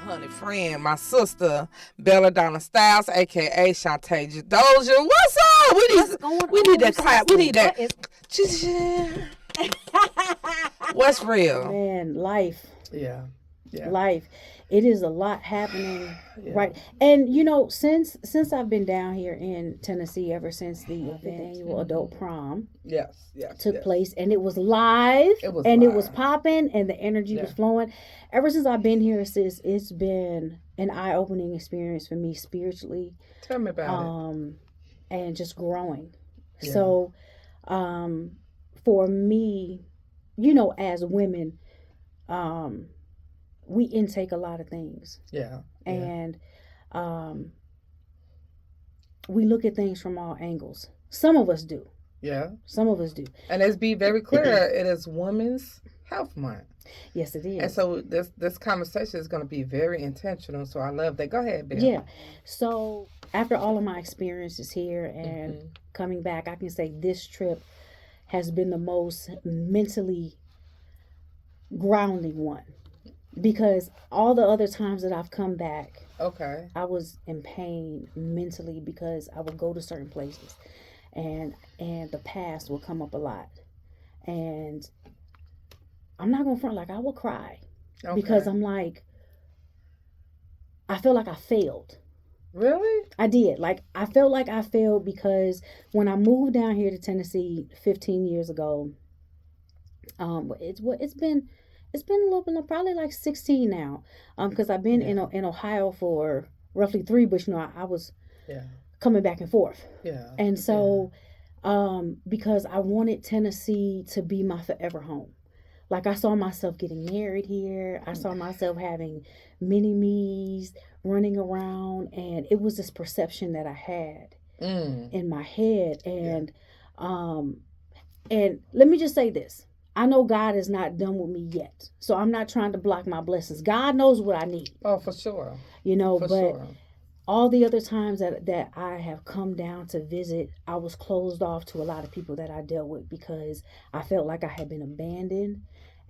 honey friend, my sister, Belladonna Styles, aka Shantae Doja. What's up? We need that clap. We need that. What's real? Man, life. Yeah. Life. It is a lot happening, right? And since I've been down here in Tennessee, ever since the annual adult prom took place, and it was live, it was popping, and the energy was flowing. Ever since I've been here, sis, it's been an eye-opening experience for me spiritually. Tell me about it. And just growing. Yeah. So, for me, as women, we intake a lot of things. Yeah. And we look at things from all angles. Some of us do. Yeah. Some of us do. And let's be very clear, it is Women's Health Month. Yes, it is. And so this conversation is going to be very intentional. So I love that. Go ahead, Bill. Yeah. So after all of my experiences here and coming back, I can say this trip has been the most mentally grounding one. Because all the other times that I've come back, I was in pain mentally because I would go to certain places and the past will come up a lot. And I'm not going to front, like I will cry because I'm like, I feel like I failed. Really? I did. Like, I felt like I failed because when I moved down here to Tennessee 15 years ago, it's been a little bit, probably like 16 now, because I've been in Ohio for roughly 3, but I was coming back and forth. Yeah. And so, because I wanted Tennessee to be my forever home. Like, I saw myself getting married here. I saw myself having mini-me's, running around, and it was this perception that I had in my head. And let me just say this. I know God is not done with me yet. So I'm not trying to block my blessings. God knows what I need. Oh, for sure. All the other times that I have come down to visit, I was closed off to a lot of people that I dealt with because I felt like I had been abandoned.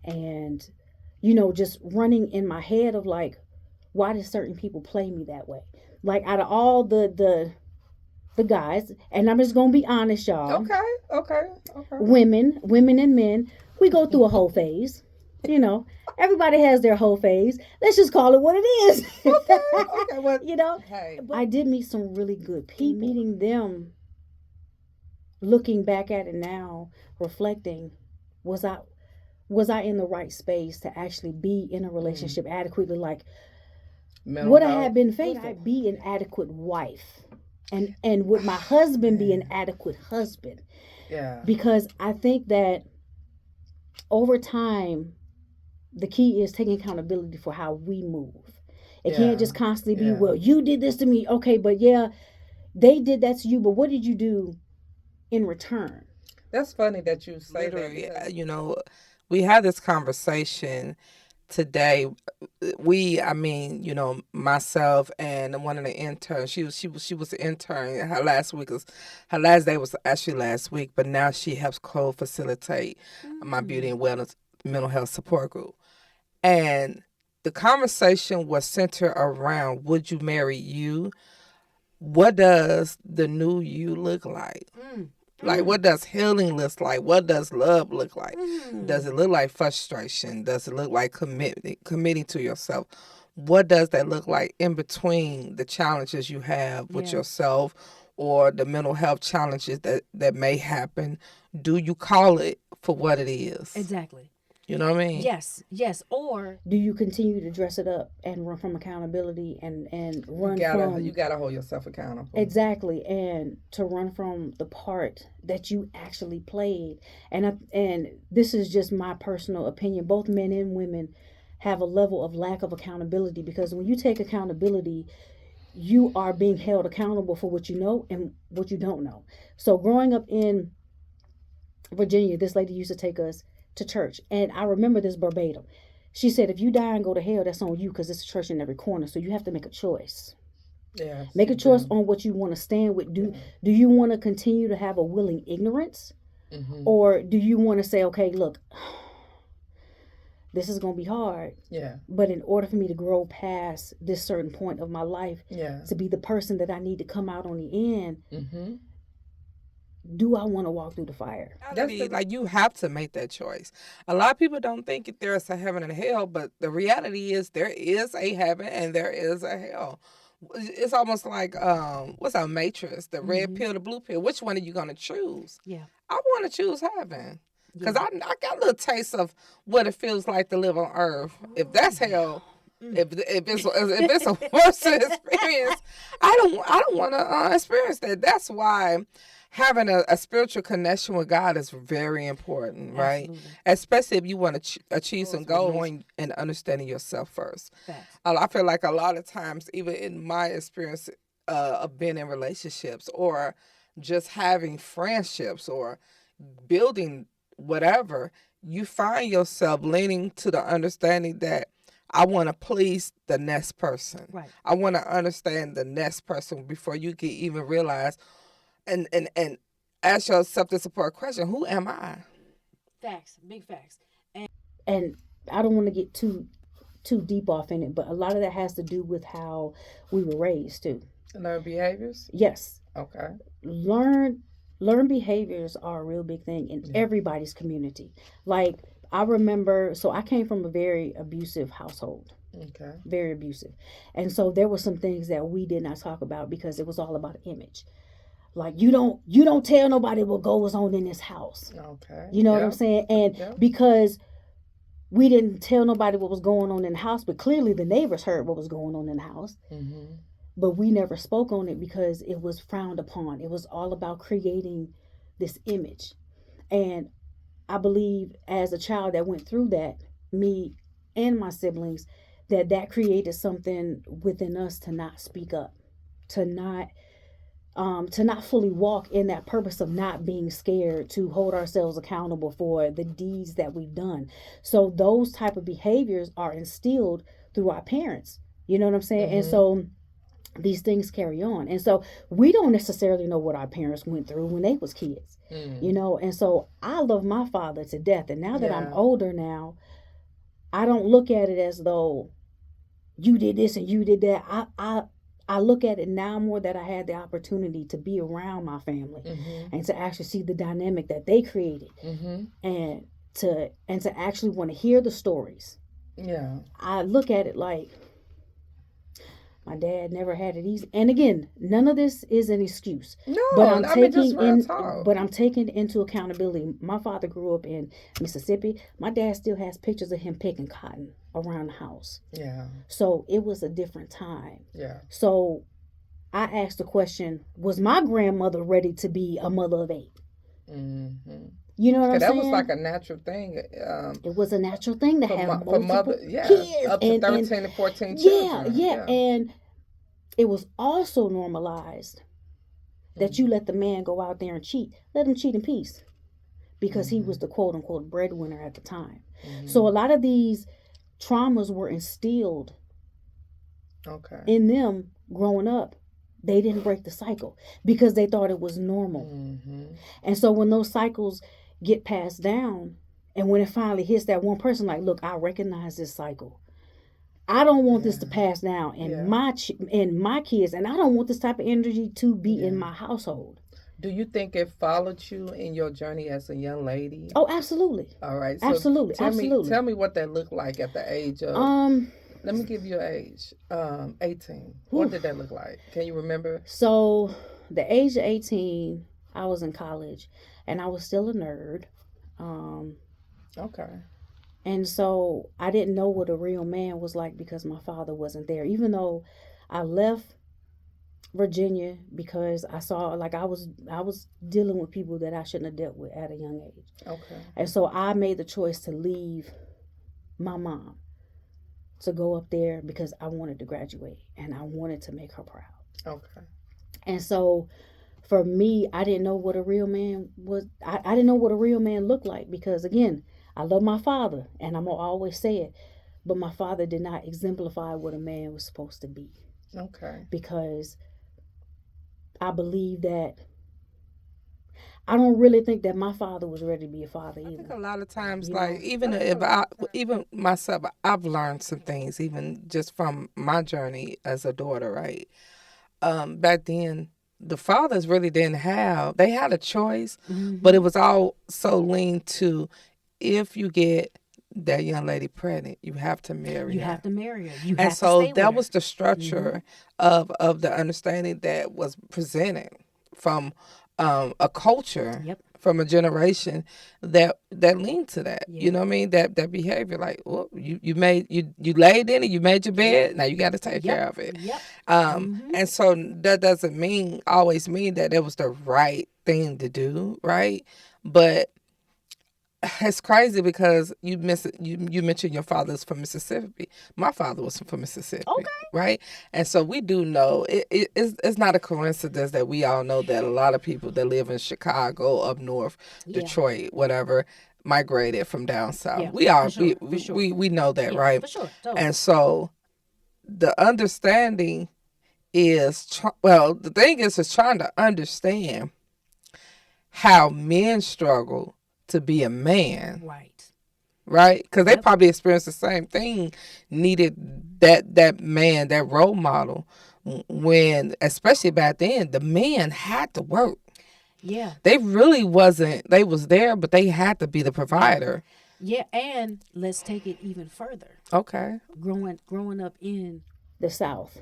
And, just running in my head of like, why did certain people play me that way? Like, out of all the guys, and I'm just going to be honest, y'all. Okay. Women and men, we go through a whole phase. Everybody has their whole phase. Let's just call it what it is. Okay. Well, hey. I did meet some really good people. Meeting them, looking back at it now, reflecting, was I in the right space to actually be in a relationship adequately? Like, would I have been faithful? Would I be an adequate wife? And would my husband be an adequate husband? Yeah. Because I think that over time, the key is taking accountability for how we move. It can't just constantly be, well, you did this to me. Okay, but they did that to you. But what did you do in return? That's funny that you say that. We had this conversation today. Myself and one of the interns, she was an intern. Her last day was actually last week, but now she helps co-facilitate my beauty and wellness mental health support group. And the conversation was centered around, would you marry you? What does the new you look like? Like, what does healing look like? What does love look like? Does it look like frustration? Does it look like committing to yourself? What does that look like in between the challenges you have with yourself or the mental health challenges that may happen? Do you call it for what it is? Exactly. You know what I mean? Yes. Or do you continue to dress it up and run from accountability and run from... You gotta hold yourself accountable. Exactly. And to run from the part that you actually played. And this is just my personal opinion. Both men and women have a level of lack of accountability, because when you take accountability, you are being held accountable for what you know and what you don't know. So growing up in Virginia, this lady used to take us to church, and I remember this verbatim. She said, if you die and go to hell, that's on you, because it's a church in every corner, so you have to make a choice. Yeah, make a choice on what you want to stand with. Do you want to continue to have a willing ignorance, or do you want to say, okay, look, this is going to be hard. Yeah. But in order for me to grow past this certain point of my life, Yeah. to be the person that I need to come out on the end, Mm-hmm. do I want to walk through the fire? Like you have to make that choice. A lot of people don't think there's a heaven and hell, but the reality is there is a heaven and there is a hell. It's almost like what's our matrix? The red pill, the blue pill. Which one are you gonna choose? Yeah. I want to choose heaven because I got a little taste of what it feels like to live on earth. If that's hell, if it's a worse experience, I don't want to experience that. That's why having a spiritual connection with God is very important, right? Absolutely. Especially if you want to achieve some goal and understanding yourself first. Facts. I feel like a lot of times, even in my experience of being in relationships or just having friendships or building whatever, you find yourself leaning to the understanding that I want to please the next person. Right. I want to understand the next person before you can even realize and ask yourself this important question: who am I? Facts, big facts. And I don't want to get too deep off in it, but a lot of that has to do with how we were raised too. Learn behaviors. Yes. Okay. Learn behaviors are a real big thing in everybody's community. Like I remember, so I came from a very abusive household. Okay. Very abusive. And so there were some things that we did not talk about because it was all about image. Like you don't tell nobody what goes on in this house. Okay. You know what I'm saying? And because we didn't tell nobody what was going on in the house, but clearly the neighbors heard what was going on in the house. Mm-hmm. But we never spoke on it because it was frowned upon. It was all about creating this image. And I believe as a child that went through that, me and my siblings, that created something within us to not speak up, to not fully walk in that purpose of not being scared, to hold ourselves accountable for the deeds that we've done. So those type of behaviors are instilled through our parents. You know what I'm saying? Mm-hmm. And so these things carry on. And so we don't necessarily know what our parents went through when they was kids. You know, and so I love my father to death. And now that I'm older now, I don't look at it as though you did this and you did that. I look at it now more that I had the opportunity to be around my family and to actually see the dynamic that they created and to actually want to hear the stories. Yeah. I look at it like my dad never had it easy. And again, none of this is an excuse. No, but I'm talk. taking into accountability. My father grew up in Mississippi. My dad still has pictures of him picking cotton around the house. Yeah. So it was a different time. Yeah. So I asked the question, was my grandmother ready to be a mother of 8? Mm-hmm. You know what I'm saying? That was like a natural thing. It was a natural thing to have multiple kids. Up to 13 and 14 children. Yeah. And it was also normalized that you let the man go out there and cheat. Let him cheat in peace. Because he was the quote unquote breadwinner at the time. So a lot of these traumas were instilled in them growing up. They didn't break the cycle because they thought it was normal. And so when those cycles get passed down, and when it finally hits that one person, like, look, I recognize this cycle. I don't want this to pass down in my kids, and I don't want this type of energy to be in my household. Do you think it followed you in your journey as a young lady? Oh, absolutely. All right. So absolutely. Tell me what that looked like at the age of. Let me give you an age. 18. What did that look like? Can you remember? So, the age of 18, I was in college, and I was still a nerd. Okay. And so I didn't know what a real man was like because my father wasn't there. Even though I left Virginia because I saw, like, I was dealing with people that I shouldn't have dealt with at a young age. Okay. And so I made the choice to leave my mom to go up there because I wanted to graduate and I wanted to make her proud. Okay. And so for me, I didn't know what a real man was. I didn't know what a real man looked like because, again, I love my father and I'm going to always say it, but my father did not exemplify what a man was supposed to be. Okay. Because I believe that I don't really think that my father was ready to be a father I either. think a lot of times, You like know, even if even myself, I've learned some things, even just from my journey as a daughter, right? Back then, the fathers really didn't have. They had a choice, but it was all so lean to if you get that young lady pregnant, you have to marry you her. have to marry her. You And have to so stay with that her. was the structure of the understanding that was presented from a culture, Yep. from a generation that leaned to that. Yeah. You know what I mean? That behavior, like, well, you laid in it, you made your bed, now you got to take care of it. Yep. And so that doesn't always mean that it was the right thing to do, right? But it's crazy because you mentioned your father's from Mississippi. My father was from Mississippi, Okay. right? And so we do know it's not a coincidence that we all know that a lot of people that live in Chicago, up north, Detroit, whatever, migrated from down south. Yeah, We all for sure, for sure. we know that, Yeah, right? for sure. Totally. And so the understanding is the thing is trying to understand how men struggle to be a man, right? Because they probably experienced the same thing, needed that man, that role model, when, especially back then, the man had to work. Yeah. They really wasn't, they was there, but they had to be the provider. Yeah, and let's take it even further. Okay. Growing up in the South,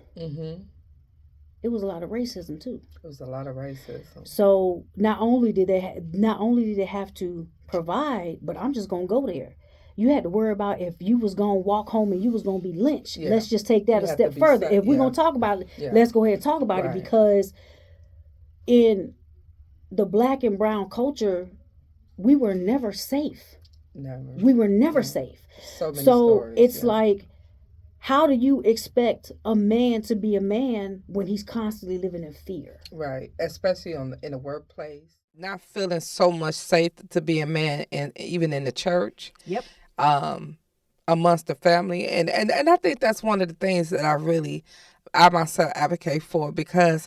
it was a lot of racism too. It was a lot of racism. So not only did they have to provide, but I'm just gonna go there. You had to worry about if you was gonna walk home and you was gonna be lynched. Yeah. Let's just take that a step further. If we're gonna talk about it, let's go ahead and talk about it, because in the black and brown culture, we were never safe. Never. We were never safe. So many stories, it's like, how do you expect a man to be a man when he's constantly living in fear? Right, especially in the workplace. Not feeling so much safe to be a man, and even in the church. Yep. Amongst the family, and I think that's one of the things that I myself advocate for, because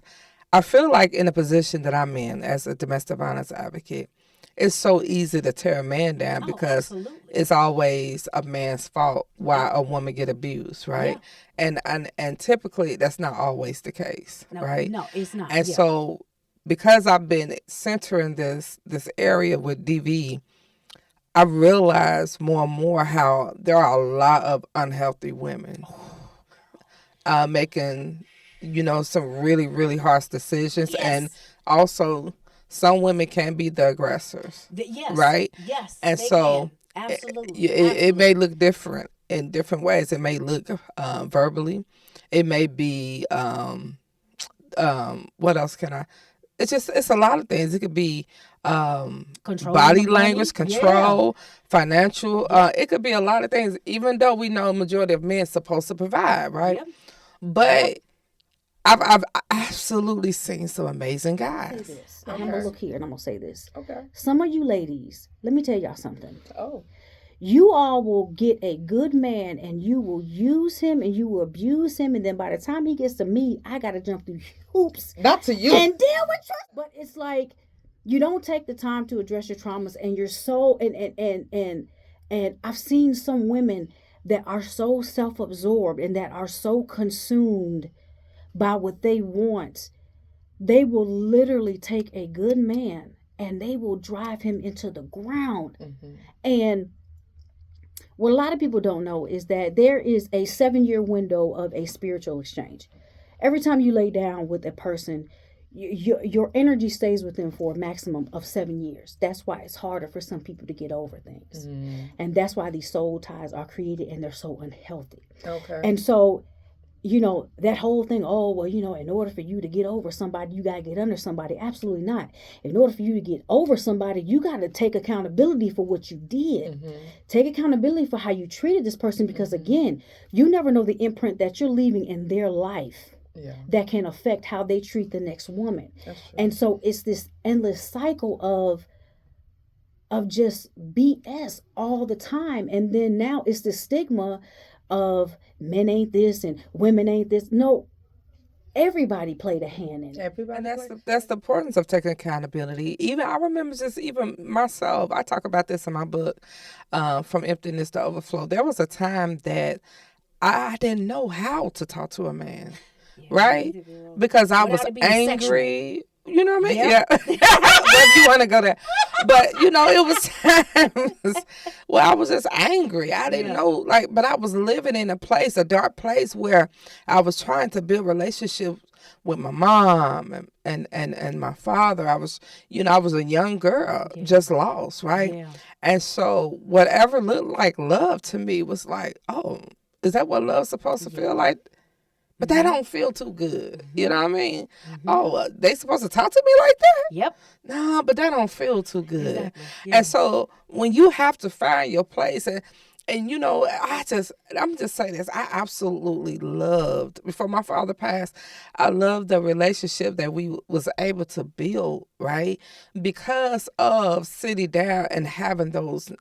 I feel like in the position that I'm in as a domestic violence advocate, it's so easy to tear a man down because it's always a man's fault why a woman get abused, right? Yeah. And typically that's not always the case, right? No, it's not. And so because I've been centering this area with DV, I realize more and more how there are a lot of unhealthy women making, some really, really harsh decisions. And also some women can be the aggressors. Right? Yes. And so absolutely. It may look different in different ways. It may look verbally. It may be, what else can I? It's a lot of things. It could be body language, control, financial. It could be a lot of things, even though we know majority of men supposed to provide, right? Yep. But I've absolutely seen some amazing guys. Say this. Okay. I'm gonna look here and I'm gonna say this. Okay. Some of you ladies, let me tell y'all something. Oh. You all will get a good man and you will use him and you will abuse him, and then by the time he gets to me, I gotta jump through hoops. Not to you. And deal with trust. But it's like you don't take the time to address your traumas, and you're so and I've seen some women that are so self-absorbed and that are so consumed by what they want. They will literally take a good man and they will drive him into the ground. And what a lot of people don't know is that there is a 7-year window of a spiritual exchange. Every time you lay down with a person, your energy stays with them for a maximum of 7 years. That's why it's harder for some people to get over things. And that's why these soul ties are created and they're so unhealthy. Okay. And so, that whole thing, in order for you to get over somebody, you got to get under somebody. Absolutely not. In order for you to get over somebody, you got to take accountability for what you did. Take accountability for how you treated this person, because again, you never know the imprint that you're leaving in their life that can affect how they treat the next woman. And so it's this endless cycle of just BS all the time. And then now it's the stigma of men ain't this and women ain't this. No, everybody played a hand in it. Everybody. And that's the importance of taking accountability. Even I remember just even myself. I talk about this in my book, From Emptiness to Overflow. There was a time that I didn't know how to talk to a man, right? Because I was angry. You know what I mean? Yep. Yeah. Wherever you want to go there. But, it was times where I was just angry. I didn't know, but I was living in a dark place where I was trying to build relationships with my mom and my father. I was a young girl, just lost, right? Yeah. And so whatever looked like love to me was like, oh, is that what love's supposed to feel like? But that don't feel too good. You know what I mean? Oh, they supposed to talk to me like that? Yep. No, but that don't feel too good. Exactly. Yeah. And so when you have to find your place, and I'm just saying this, I absolutely loved, before my father passed, I loved the relationship that we was able to build, right? Because of sitting down and having those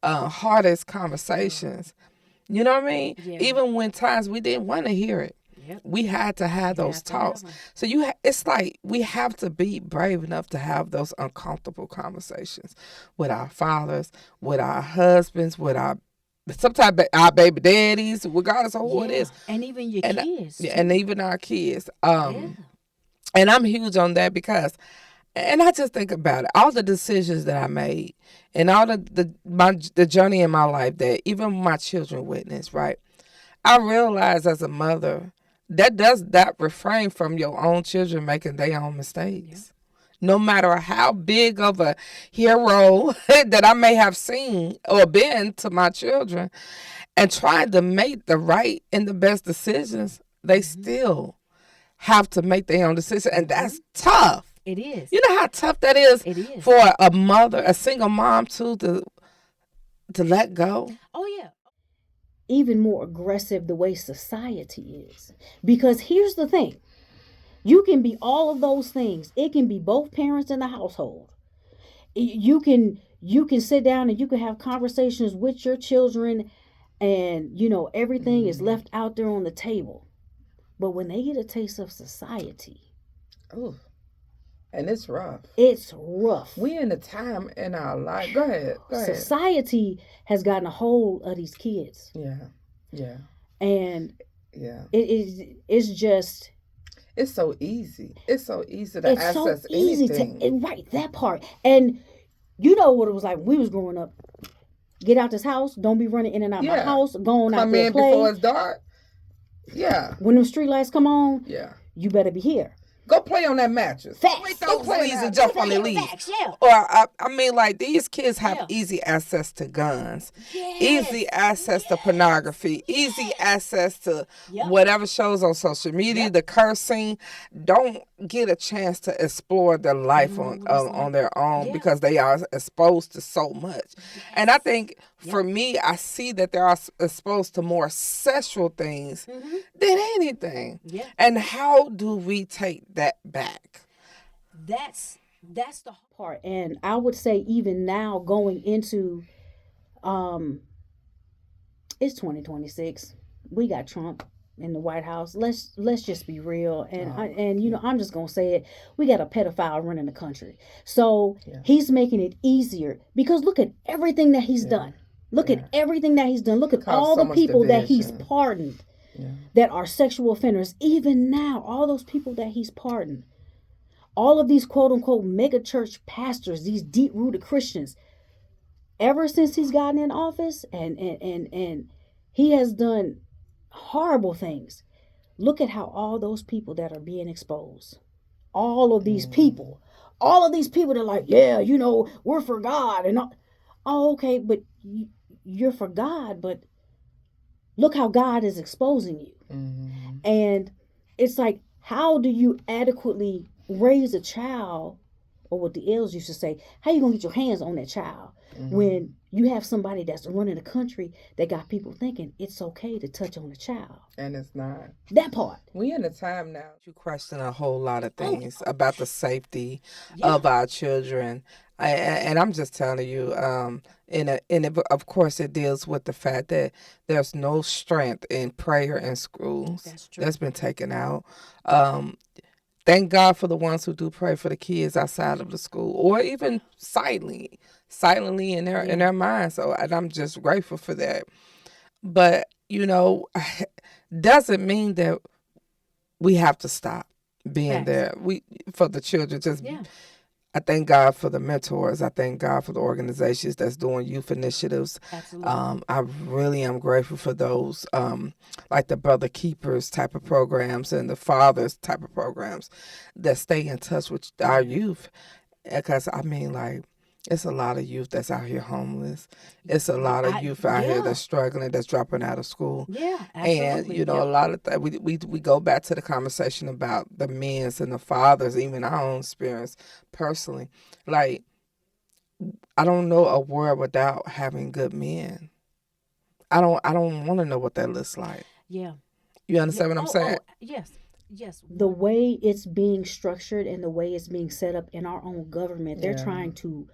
hardest conversations. You know what I mean? Yeah. Even when times we didn't want to hear it. Yep. We had to have those talks. So it's like we have to be brave enough to have those uncomfortable conversations with our fathers, with our husbands, sometimes our baby daddies, regardless of who it is. And even your kids. And even our kids. And I'm huge on that because, and I just think about it, all the decisions that I made and all the journey in my life that even my children witnessed, right? I realized as a mother, that refrain from your own children making their own mistakes. No matter how big of a hero that I may have seen or been to my children, and trying to make the right and the best decisions, they still have to make their own decision. And that's tough. It is. You know how tough that is, for a mother, a single mom to let go? Oh, yeah. Even more aggressive the way society is. Because here's the thing. You can be all of those things. It can be both parents in the household. You can sit down and you can have conversations with your children and, everything is left out there on the table. But when they get a taste of society. Oh, and it's rough. It's rough. We in a time in our life. Go ahead. Society has gotten a hold of these kids. Yeah. And it's just. It's so easy. It's so easy to access anything. Right, that part. And you know what it was like when we was growing up. Get out this house. Don't be running in and out my house. Going out there Come in before it's dark. Yeah. When them street lights come on. Yeah. You better be here. Go play on that mattress. Facts. Go play and jump on the lead. Or I mean, like, these kids have easy access to guns, easy access to pornography, easy access to whatever shows on social media, the cursing. Don't get a chance to explore their life on their own because they are exposed to so much. And I think for me, I see that they are exposed to more sexual things than anything. And how do we take that back? That's the part. And I would say even now going into it's 2026. We got Trump in the White House. Let's just be real. And I'm just gonna say it. We got a pedophile running the country. So he's making it easier because look at everything that he's done. Look at everything that he's done. Look at all the people that he's pardoned that are sexual offenders. Even now, all those people that he's pardoned. All of these quote unquote mega church pastors, these deep rooted Christians, ever since he's gotten in office and he has done horrible things. Look at how all those people that are being exposed, all of these people that are like, we're for God and all. Oh, okay, but you're for God, but look how God is exposing you. And it's like, how do you adequately raise a child, or what the elders used to say, how you gonna get your hands on that child when you have somebody that's running a country that got people thinking it's okay to touch on a child. And it's not. That part. We in a time now. You question a whole lot of things about the safety Yeah. of our children. And I'm just telling you, of course, it deals with the fact that there's no strength in prayer in schools. That's true. That's been taken out. Thank God for the ones who do pray for the kids outside of the school, or even silently in their minds. So, and I'm just grateful for that. But doesn't mean that we have to stop being there. For the children. I thank God for the mentors. I thank God for the organizations that's doing youth initiatives. Absolutely. I really am grateful for those, like the Brother Keepers type of programs and the Fathers type of programs that stay in touch with our youth. Because, it's a lot of youth that's out here homeless. It's a lot of youth out here that's struggling, that's dropping out of school. Yeah, absolutely. And, a lot of that, we go back to the conversation about the men's and the fathers, even our own experience personally. Like, I don't know a world without having good men. I don't want to know what that looks like. Yeah. You understand what I'm saying? Yes. The way it's being structured and the way it's being set up in our own government, they're trying to,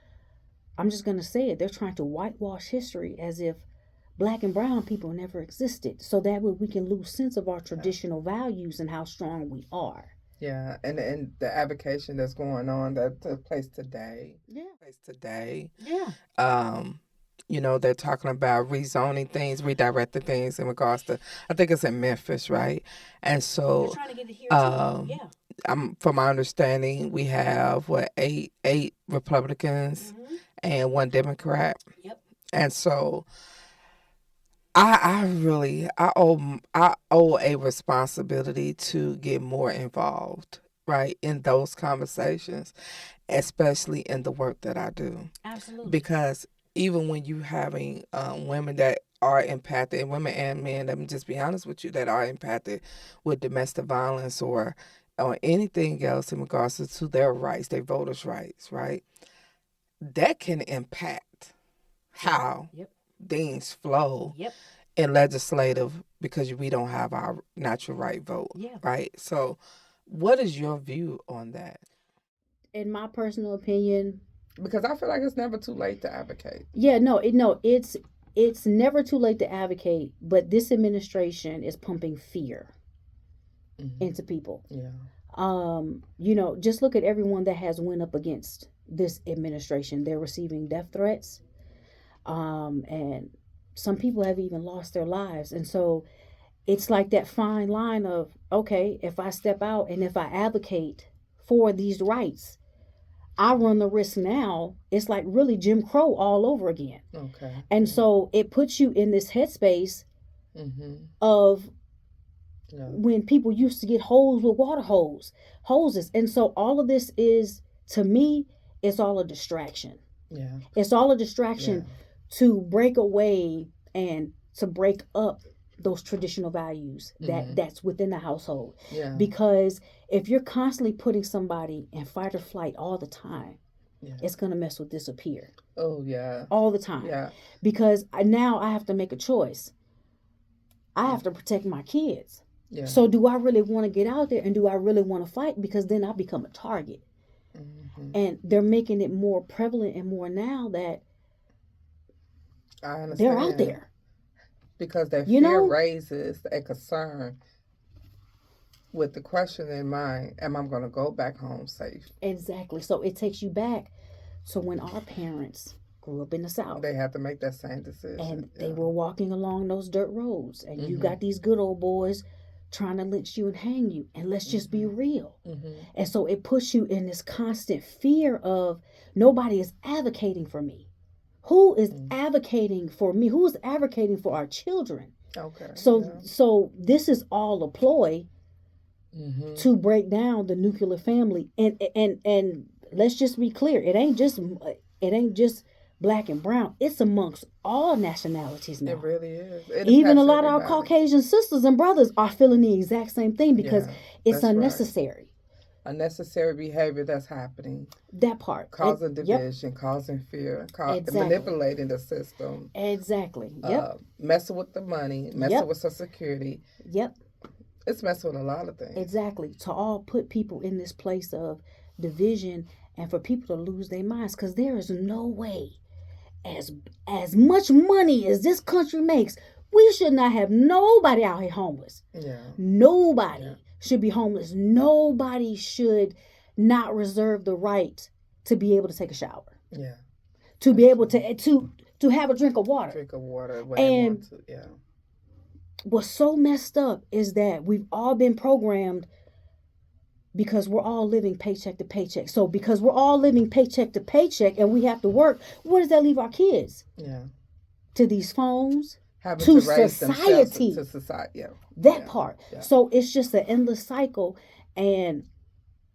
I'm just going to say it, they're trying to whitewash history as if black and brown people never existed. So that way we can lose sense of our traditional values and how strong we are. Yeah, and the avocation that's going on that took place today. They're talking about rezoning things, redirecting things in regards to, I think it's in Memphis, right? And so, they're trying to get it here too. from my understanding, we have eight Republicans and one Democrat. Yep. And so, I owe a responsibility to get more involved, right, in those conversations, especially in the work that I do. Absolutely. Because even when you having women that are impacted, and women and men, let me just be honest with you, that are impacted with domestic violence or anything else in regards to their rights, their voters' rights, right? That can impact how things flow in legislative, because we don't have our natural right vote, right? So what is your view on that? In my personal opinion, because I feel like it's never too late to advocate. Yeah, it's never too late to advocate, but this administration is pumping fear into people. Yeah. Just look at everyone that has went up against this administration. They're receiving death threats. And some people have even lost their lives. And so it's like that fine line of, okay, if I step out and if I advocate for these rights, I run the risk now. It's like really Jim Crow all over again. Okay. And so it puts you in this headspace of when people used to get hosed with water hoses. And so all of this is, to me, it's all a distraction. Yeah. It's all a distraction to break away and to break up those traditional values that's within the household. Yeah. Because if you're constantly putting somebody in fight or flight all the time, it's going to mess with disappear. Oh, yeah. All the time. Yeah. Because now I have to make a choice. I have to protect my kids. Yeah. So do I really want to get out there and do I really want to fight? Because then I become a target. And they're making it more prevalent and more now that they're out there. Because that fear raises a concern with the question in mind, am I going to go back home safe? Exactly. So it takes you back to when our parents grew up in the South. They had to make that same decision. And they were walking along those dirt roads. And you got these good old boys trying to lynch you and hang you. And let's just be real. And so it puts you in this constant fear of nobody is advocating for me. Who is advocating for me? Who is advocating for our children? Okay. So this is all a ploy to break down the nuclear family. And let's just be clear. It ain't just black and brown. It's amongst all nationalities now. It really is. Even a lot of our Caucasian sisters and brothers are feeling the exact same thing because it's unnecessary. Right. unnecessary behavior that's happening. That part. Causing division, causing fear, manipulating the system. Exactly. Yep. Messing with the money, messing with Social Security. Yep. It's messing with a lot of things. Exactly. To all put people in this place of division and for people to lose their minds, because there is no way, as much money as this country makes, we should not have nobody out here homeless. Yeah. Nobody should be homeless. Nobody should not reserve the right to be able to take a shower. Yeah. To be able to have a drink of water. Drink of water when and they want to. Yeah. What's so messed up is that we've all been programmed because we're all living paycheck to paycheck. So because we're all living paycheck to paycheck and we have to work, where does that leave our kids? Yeah. To these phones? Having to raise society. To society. Yeah. That part. Yeah. So it's just an endless cycle, and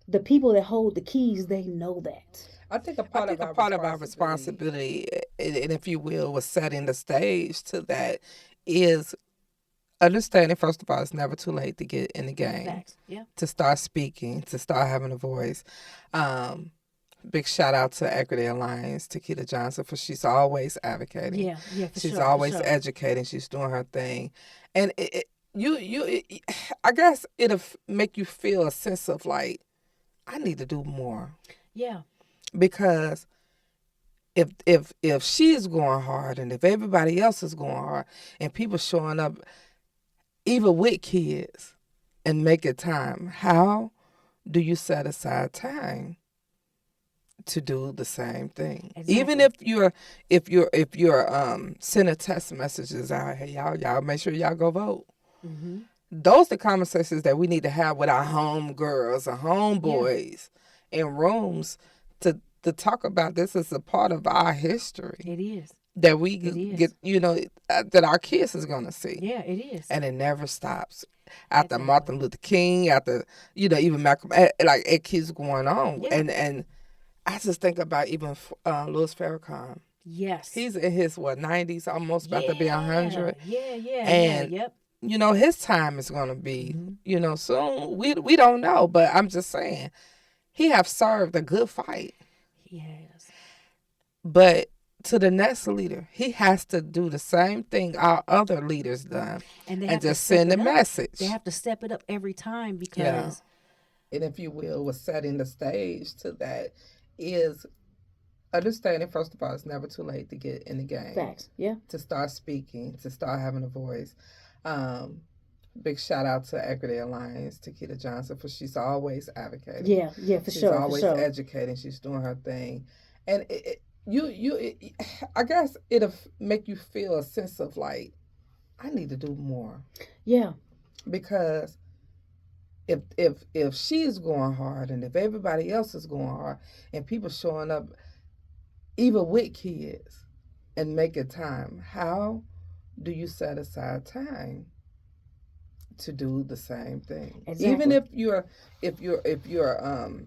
the people that hold the keys, they know that. I think a part of our responsibility, and if you will, was setting the stage to that is understanding, first of all, it's never too late to get in the game. Facts. Yeah. To start speaking, to start having a voice. Big shout out to Equity Alliance, Takita Johnson, for she's always advocating. Yeah, she's always educating. She's doing her thing, and I guess it'll make you feel a sense of like, I need to do more. Yeah. Because if she's going hard and if everybody else is going hard and people showing up even with kids and making time, how do you set aside time to do the same thing? Exactly. Even if you're sending text messages out, hey y'all make sure y'all go vote. Mm-hmm. Those are the conversations that we need to have with our home girls and homeboys in rooms to talk about this as a part of our history. It is. That we get, that our kids is going to see. Yeah, it is. And it never stops. After Martin Luther King, after, even Malcolm, like it keeps going on. Yeah. And I just think about even Louis Farrakhan. Yes. He's in his, 90s, almost about to be 100. Yeah. And, his time is going to be, soon. We don't know, but I'm just saying, he have served a good fight. Yes. But to the next leader, he has to do the same thing our other leaders done, and just send a message. They have to step it up every time because, and if you will, was setting the stage to that is understanding. First of all, it's never too late to get in the game. Facts. Yeah. To start speaking, to start having a voice. Big shout out to Equity Alliance, Takita Johnson, for she's always advocating. Yeah, for she's sure. She's always for sure. educating. She's doing her thing, and I guess it'll make you feel a sense of like, I need to do more. Yeah, because if she's going hard and if everybody else is going hard and people showing up, even with kids, and making time, how do you set aside time to do the same thing? Exactly. Even if you're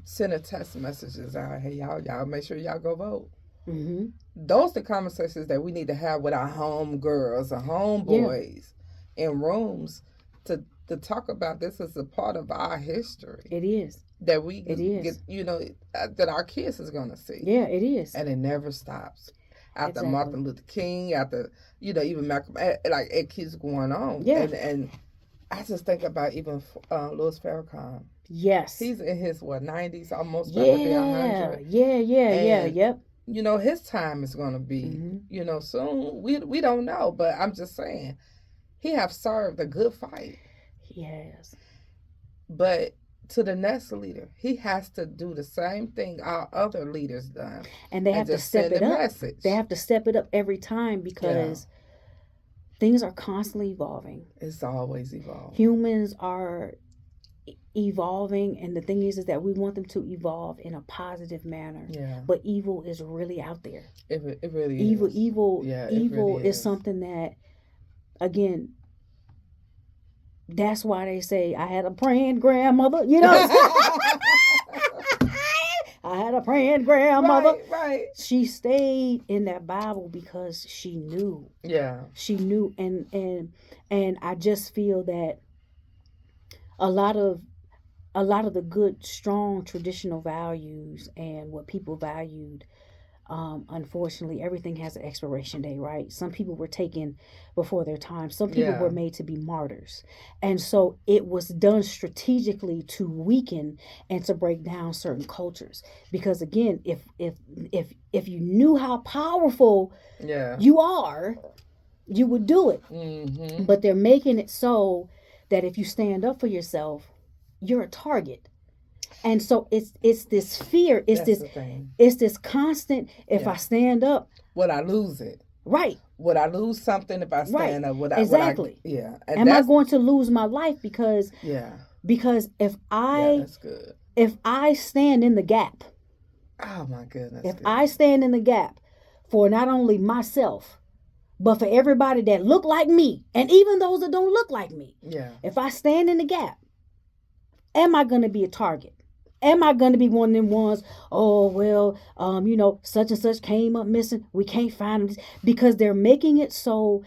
sending text messages out, hey y'all make sure y'all go vote. Mm-hmm. Those are the conversations that we need to have with our home girls and homeboys in rooms to talk about this as a part of our history. It is. That we get, that our kids is going to see. Yeah, it is. And it never stops. After Martin Luther King, after, even Malcolm, like it keeps going on. Yeah. And I just think about even Louis Farrakhan. Yes. He's in his, 90s, almost about to be 100. Yep. His time is going to be, soon. We don't know, but I'm just saying, he have served a good fight. Yes. But to the next leader, he has to do the same thing our other leaders done. And they have to step it up. Message. They have to step it up every time because things are constantly evolving. It's always evolving. Humans are evolving, and the thing is that we want them to evolve in a positive manner. Yeah. But evil is really out there. It really is. Evil really is something that, again, that's why they say I had a praying grandmother. I had a praying grandmother. Right. She stayed in that Bible because she knew. Yeah. She knew, and I just feel that a lot of a lot of the good, strong traditional values and what people valued, unfortunately, everything has an expiration date, right? Some people were taken before their time. Some people Yeah. were made to be martyrs. And so it was done strategically to weaken and to break down certain cultures. Because again, if you knew how powerful Yeah. you are, you would do it. Mm-hmm. But they're making it so that if you stand up for yourself, you're a target. And so it's this fear, That's the thing. it's this constant, if Yeah. I stand up, Would I lose it? right, Would I lose something if I right, stand up? exactly. Yeah. And Am I that's, going to lose my life because yeah. if Yeah, that's good. I stand in the gap, Oh my goodness. if I stand in the gap for not only myself, but for everybody that look like me, and even those that don't look like me, Yeah. if I stand in the gap, am I going to be a target? Am I going to be one of them ones? Oh, well, such and such came up missing. We can't find them because they're making it so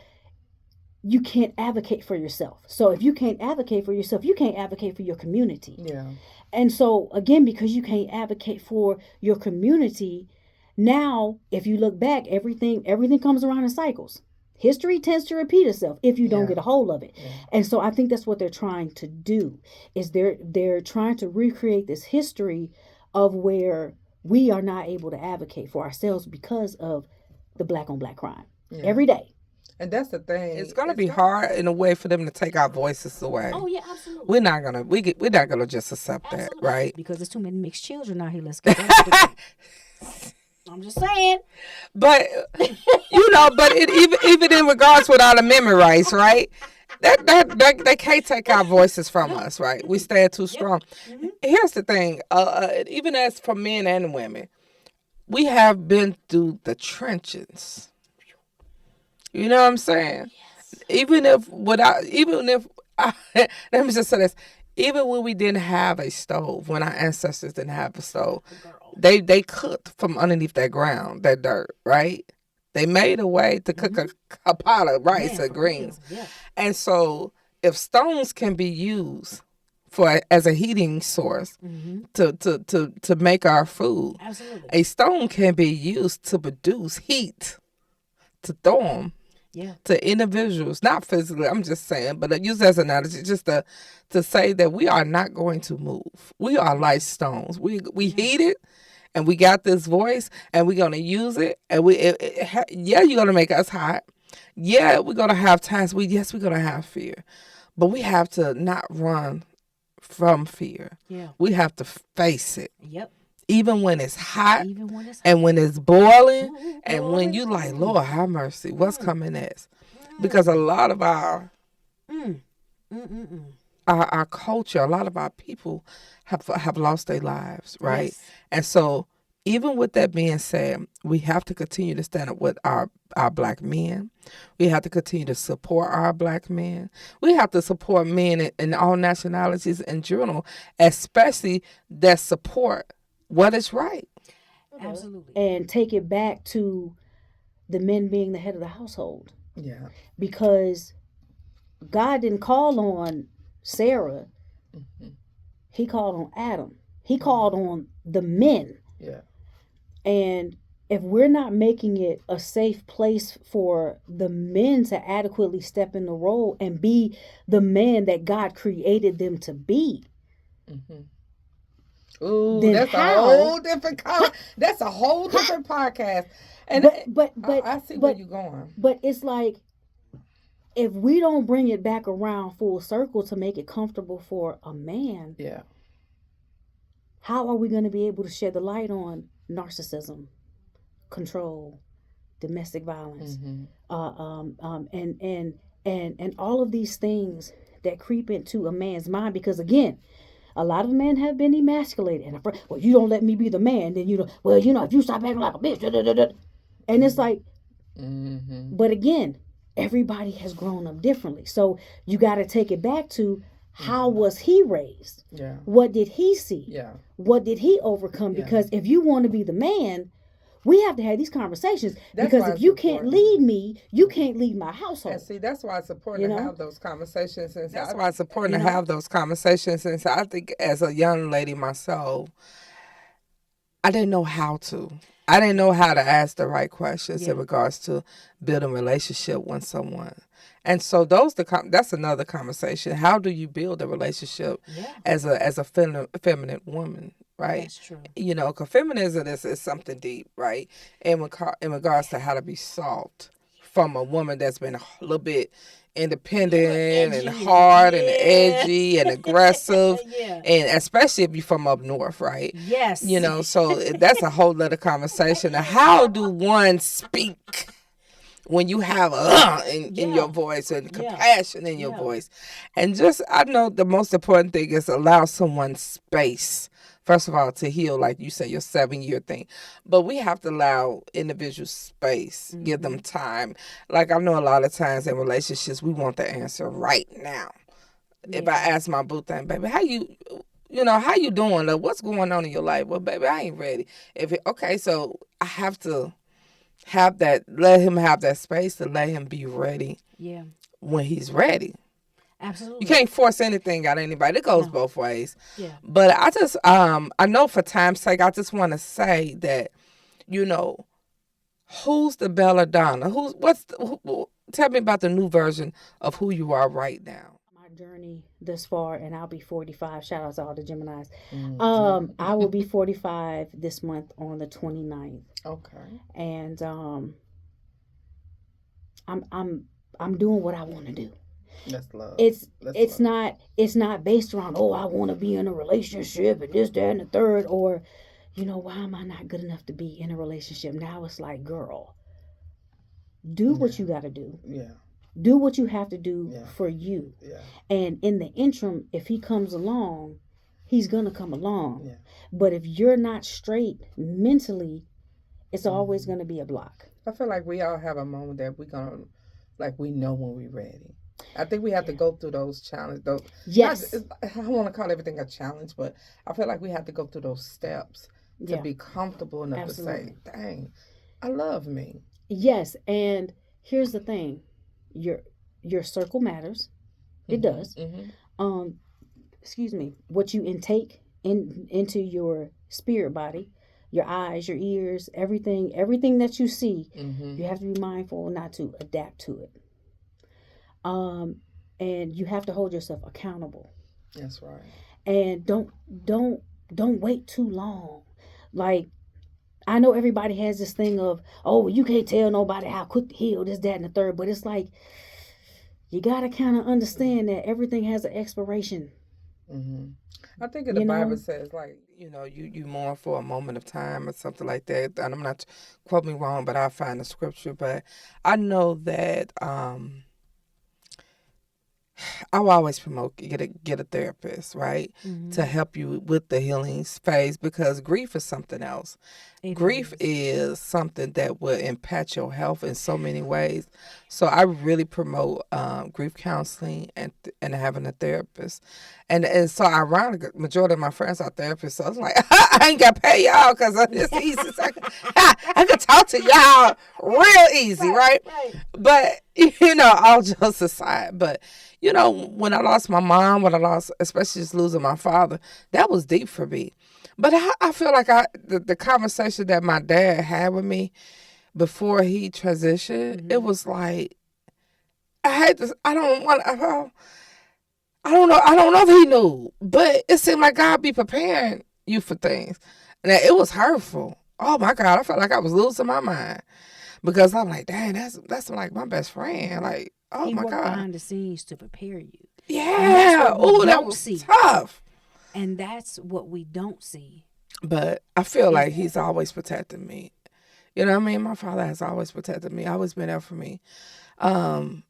you can't advocate for yourself. So if you can't advocate for yourself, you can't advocate for your community. Yeah. And so again, because you can't advocate for your community, now if you look back, everything comes around in cycles. History tends to repeat itself if you don't Yeah. get a hold of it. Yeah. And so I think that's what they're trying to do, is they're trying to recreate this history of where we are not able to advocate for ourselves because of the black on black crime. Yeah. Every day. And that's the thing. It's gonna be hard in a way for them to take our voices away. Oh yeah, absolutely. We're not gonna just accept that, right? Because there's too many mixed children out here. Let's get that. I'm just saying. But but even in regards with our amendment rights, right? That they can't take our voices from us, right? We stand too strong. Mm-hmm. Here's the thing: even as for men and women, we have been through the trenches. You know what I'm saying? Yes. Even if let me just say this: even when we didn't have a stove, when our ancestors didn't have a stove, they cooked from underneath that ground, that dirt, right? They made a way to cook a pot of rice or greens. Yeah. And so if stones can be used as a heating source to make our food, absolutely, a stone can be used to produce heat, to throw them. Yeah. To individuals, not physically, I'm just saying, but I use as an analogy just to say that we are not going to move. We are like stones. We heat it, and we got this voice, and we're going to use it, and you're going to make us hot. Yeah, we're going to have times we're going to have fear, but we have to not run from fear. Yeah. We have to face it. Yep. Even when it's hot, and when it's boiling, and when you like, Lord, have mercy, what's coming next? Because a lot of our culture, a lot of our people have lost their lives, right? Yes. And so, even with that being said, we have to continue to stand up with our black men. We have to continue to support our black men. We have to support men in all nationalities in general, especially that support what is right. Absolutely. And take it back to the men being the head of the household. Yeah. Because God didn't call on Sarah. Mm-hmm. He called on Adam. He called on the men. Yeah. And if we're not making it a safe place for the men to adequately step in the role and be the man that God created them to be, ooh, that's a whole different that's a whole different podcast. And but I see where you're going. But it's like, if we don't bring it back around full circle to make it comfortable for a man, yeah, how are we going to be able to shed the light on narcissism, control, domestic violence, and all of these things that creep into a man's mind? Because again, a lot of men have been emasculated. And well, you don't let me be the man, then if you stop acting like a bitch, and it's like, but again, everybody has grown up differently. So you got to take it back to, how was he raised? Yeah. What did he see? Yeah. What did he overcome? Yeah. Because if you want to be the man, We have to have these conversations That's because why if it's you can't important. lead me, you can't lead my household. And see, that's why it's important You to know? have those conversations. And That's why it's important You to know? have those conversations. Since I think, as a young lady myself, I didn't know how to. I didn't know how to ask the right questions Yeah. in regards to building a relationship with someone. And so that's another conversation. How do you build a relationship Yeah. as a feminine woman, right? That's true. You know, because feminism is something deep, right? In regards to how to be soft from a woman that's been a little bit independent and Edgy hard and yeah. edgy and aggressive, Yeah. and especially if you're from up north, right? Yes. You know, so that's a whole other conversation. Of how do one speak when you have in your voice and Yeah. compassion in your Yeah. voice? And just, I know the most important thing is allow someone space. First of all, to heal, like you say, your 7-year thing. But we have to allow individuals space, give them time. Like, I know a lot of times in relationships, we want the answer right now. If I ask my boo thing, baby, how you doing? Or what's going on in your life? Well, baby, I ain't ready. Okay, so I have to let him have that space to let him be ready Yeah. when he's ready. Absolutely. You can't force anything out of anybody. It goes both ways. Yeah. But I just, I know for time's sake, I just want to say that, who's the belladonna? Tell me about the new version of who you are right now. My journey this far, and I'll be 45. Shout out to all the Geminis. Mhm. I will be 45 this month on the 29th. Okay. And I'm doing what I want to do. That's love. It's not based around, oh, I want to be in a relationship and this, that, and the third, or why am I not good enough to be in a relationship? Now it's like, girl, do what you got to do. Yeah. Do what you have to do for you. Yeah. And in the interim, if he comes along, he's gonna come along. Yeah. But if you're not straight mentally, it's always gonna be a block. I feel like we all have a moment that we know when we're ready. I think we have to go through those challenges. Yes. I don't want to call everything a challenge, but I feel like we have to go through those steps to be comfortable enough to say, dang, I love me. Yes, and here's the thing. Your circle matters. It does. Mm-hmm. Excuse me. What you intake into your spirit body, your eyes, your ears, everything that you see, you have to be mindful not to adapt to it. And you have to hold yourself accountable. That's right. And don't wait too long. Like, I know everybody has this thing of, oh, you can't tell nobody how quick to heal, this, that, and the third. But it's like, you got to kind of understand that everything has an expiration. Mm-hmm. I think the Bible says, like, you mourn for a moment of time or something like that. And I'm not, quote me wrong, but I'll find the scripture. But I know that I will always promote get a therapist, right, to help you with the healing phase, because grief is something else. Grief is something that will impact your health in so many ways. So I really promote grief counseling and having a therapist. And so ironically, majority of my friends are therapists. So I was like, I ain't got to pay y'all because it's easy. So I can talk to y'all real easy, right? But, all jokes aside, but, when I lost my mom, especially just losing my father, that was deep for me. But I feel like the conversation that my dad had with me before he transitioned, it was like, I had this, I don't know if he knew, but it seemed like God be preparing you for things. And it was hurtful. Oh my God, I felt like I was losing my mind. Because I'm like, dang, that's like my best friend. Like, oh he my worked God. behind the scenes to prepare you. Yeah. Oh, that was tough. And that's what we don't see. But I feel like he's always protected me. You know what I mean? My father has always protected me, always been there for me. And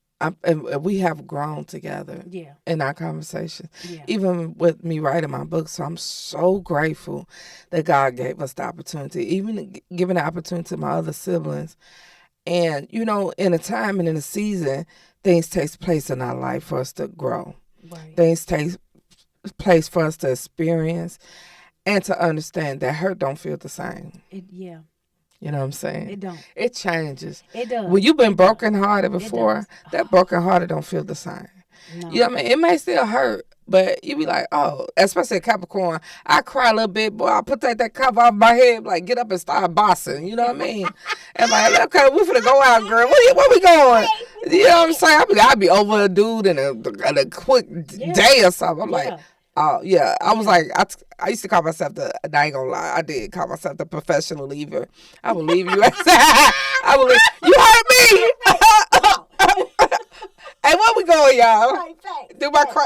we have grown together in our conversations, even with me writing my book. So I'm so grateful that God gave us the opportunity, even giving the opportunity to my other siblings. And, in a time and in a season, things take place in our life for us to grow. Right. Things take place for us to experience and to understand that hurt don't feel the same. You know what I'm saying? It don't. It changes. It does. When you've been It does. brokenhearted before, that brokenhearted don't feel the same. No. You know what I mean? It may still hurt, but you be like, oh, especially a Capricorn. I cry a little bit, boy. I put that cover off my head, like get up and start bossing. You know what I mean? And like, okay, we finna go out, girl. Where we going? You know what I'm saying? I'd be over a dude in a quick day or something. I'm like, oh yeah. I was like, I used to call myself I ain't gonna lie, I did call myself the professional leaver. I will leave you. I will leave. You heard me. Hey, where we going, y'all? Right. Do my cry.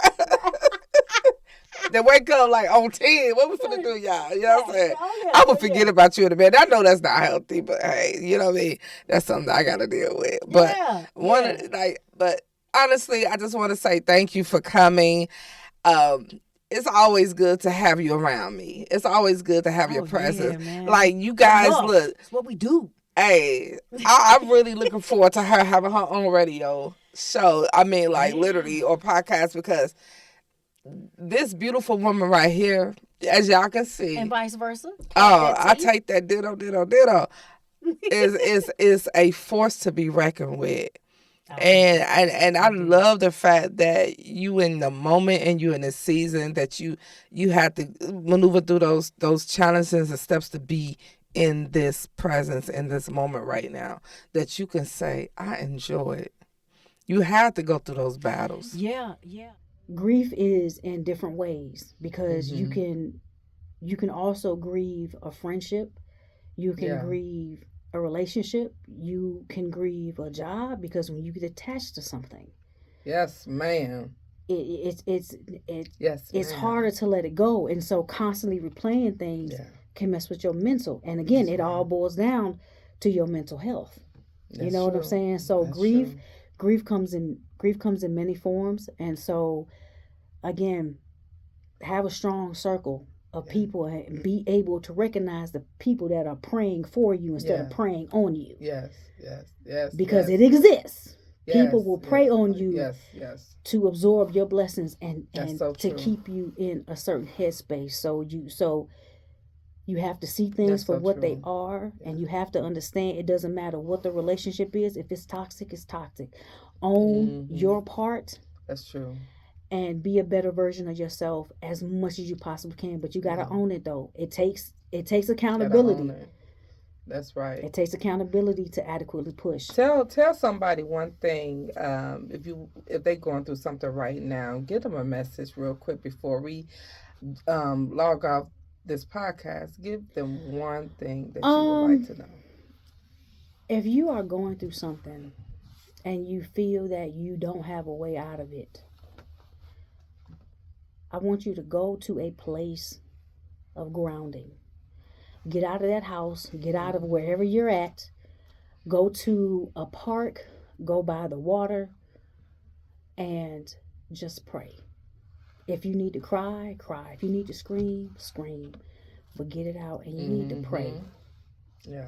Then wake up like on 10. What we finna do, y'all? You know what I'm saying? I'm gonna forget about you in a minute. I know that's not healthy, but hey, you know what I mean? That's something I gotta deal with. But but honestly, I just want to say thank you for coming. It's always good to have you around me. It's always good to have your presence. Man. Like you guys, look. It's what we do. Hey, I'm really looking forward to her having her own radio show. I mean, like literally, or podcast, because this beautiful woman right here, as y'all can see, and vice versa. Oh, I take that ditto. Is a force to be reckoned with. And I love the fact that you in the moment and you in the season that you have to maneuver through those challenges and steps to be in this presence, in this moment right now, that you can say, I enjoy it. You have to go through those battles. Yeah. Grief is in different ways, because you can also grieve a friendship. You can grieve a relationship. You can grieve a job, because when you get attached to something, yes, ma'am, it's harder to let it go, and so constantly replaying things can mess with your mental. And again, it all boils down to your mental health. You know what I'm saying? So grief comes in many forms, and so again, have a strong circle of people and be able to recognize the people that are praying for you instead of praying on you. Yes. Because it exists. People will pray on you to absorb your blessings and to keep you in a certain headspace. So you have to see things for what they are, and you have to understand it doesn't matter what the relationship is. If it's toxic, it's toxic. Own your part. That's true. And be a better version of yourself as much as you possibly can. But you gotta own it, though. It takes accountability. That's right. It takes accountability to adequately push. Tell somebody one thing. If they're going through something right now, give them a message real quick before we log off this podcast. Give them one thing that you would like to know. If you are going through something and you feel that you don't have a way out of it, I want you to go to a place of grounding. Get out of that house. Get out of wherever you're at. Go to a park. Go by the water. And just pray. If you need to cry, cry. If you need to scream, scream. But get it out, and you need to pray. Yeah.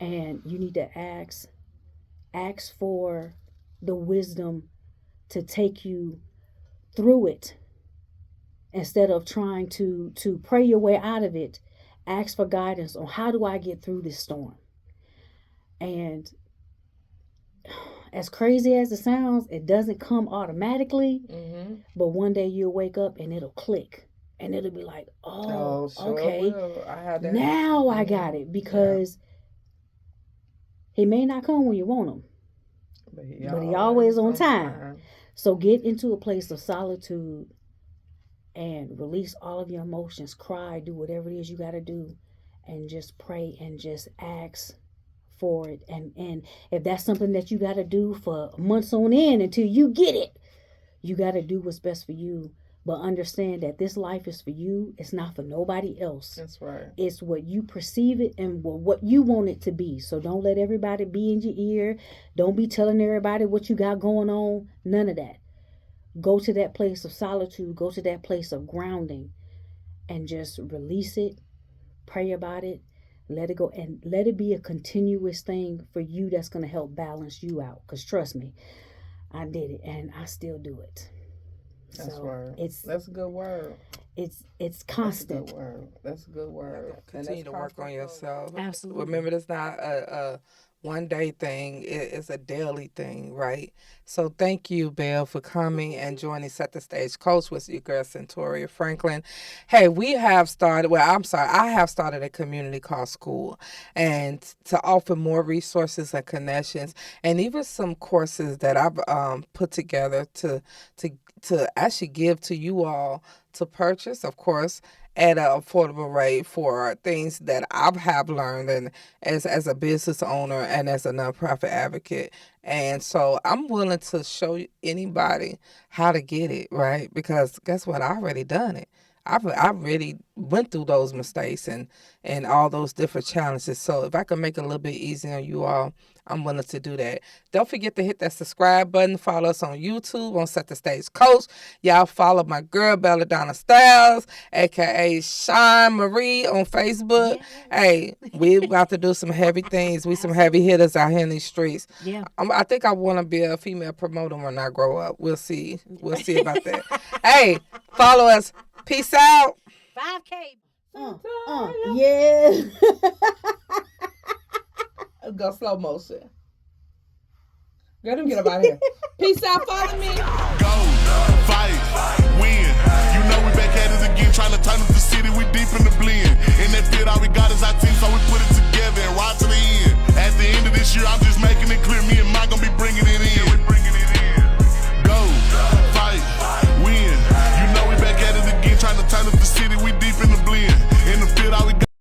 And you need to ask for the wisdom to take you through it. Instead of trying to pray your way out of it, ask for guidance on how do I get through this storm. And as crazy as it sounds, it doesn't come automatically. But one day you'll wake up and it'll click. And it'll be like, okay, now I got it. Because he may not come when you want him. But he always on time. So get into a place of solitude and release all of your emotions. Cry, do whatever it is you got to do, and just pray and just ask for it. And if that's something that you got to do for months on end until you get it, you got to do what's best for you. But understand that this life is for you. It's not for nobody else. That's right. It's what you perceive it and what you want it to be. So don't let everybody be in your ear. Don't be telling everybody what you got going on. None of that. Go to that place of solitude. Go to that place of grounding and just release it. Pray about it. Let it go, and let it be a continuous thing for you that's going to help balance you out. Because trust me, I did it and I still do it. That's right. That's a good word. it's That's a constant. good word. That's a good word. Continue to work on yourself. Absolutely. Remember, it's not a one day thing, it's a daily thing, right? So thank you, Belle, for coming and joining Set the Stage Coach with your girl Cintoria Franklin. Hey, we have started, well, I'm sorry, I have started a community called School, and to offer more resources and connections, and even some courses that I've put together to actually give to you all to purchase, of course, at an affordable rate for things that I have learned and as a business owner and as a nonprofit advocate. And so I'm willing to show anybody how to get it, right? Because guess what? I already done it. I already went through those mistakes and all those different challenges. So if I can make it a little bit easier on you all, I'm willing to do that. Don't forget to hit that subscribe button. Follow us on YouTube on Set the Stage Coach. Y'all follow my girl Belladonna Styles, aka Shine Marie on Facebook. Yes. Hey, we about to do some heavy things. We some heavy hitters out here in these streets. Yeah. I think I want to be a female promoter when I grow up. We'll see. We'll see about that. Hey, follow us. Peace out. 5K. Yeah. Let's go slow motion. Girl, let me get up out of here. Peace out. Follow me. Go, fight, win. You know we back at it again, trying to turn up the city. We deep in the blend. In that field, all we got is our team, so we put it together.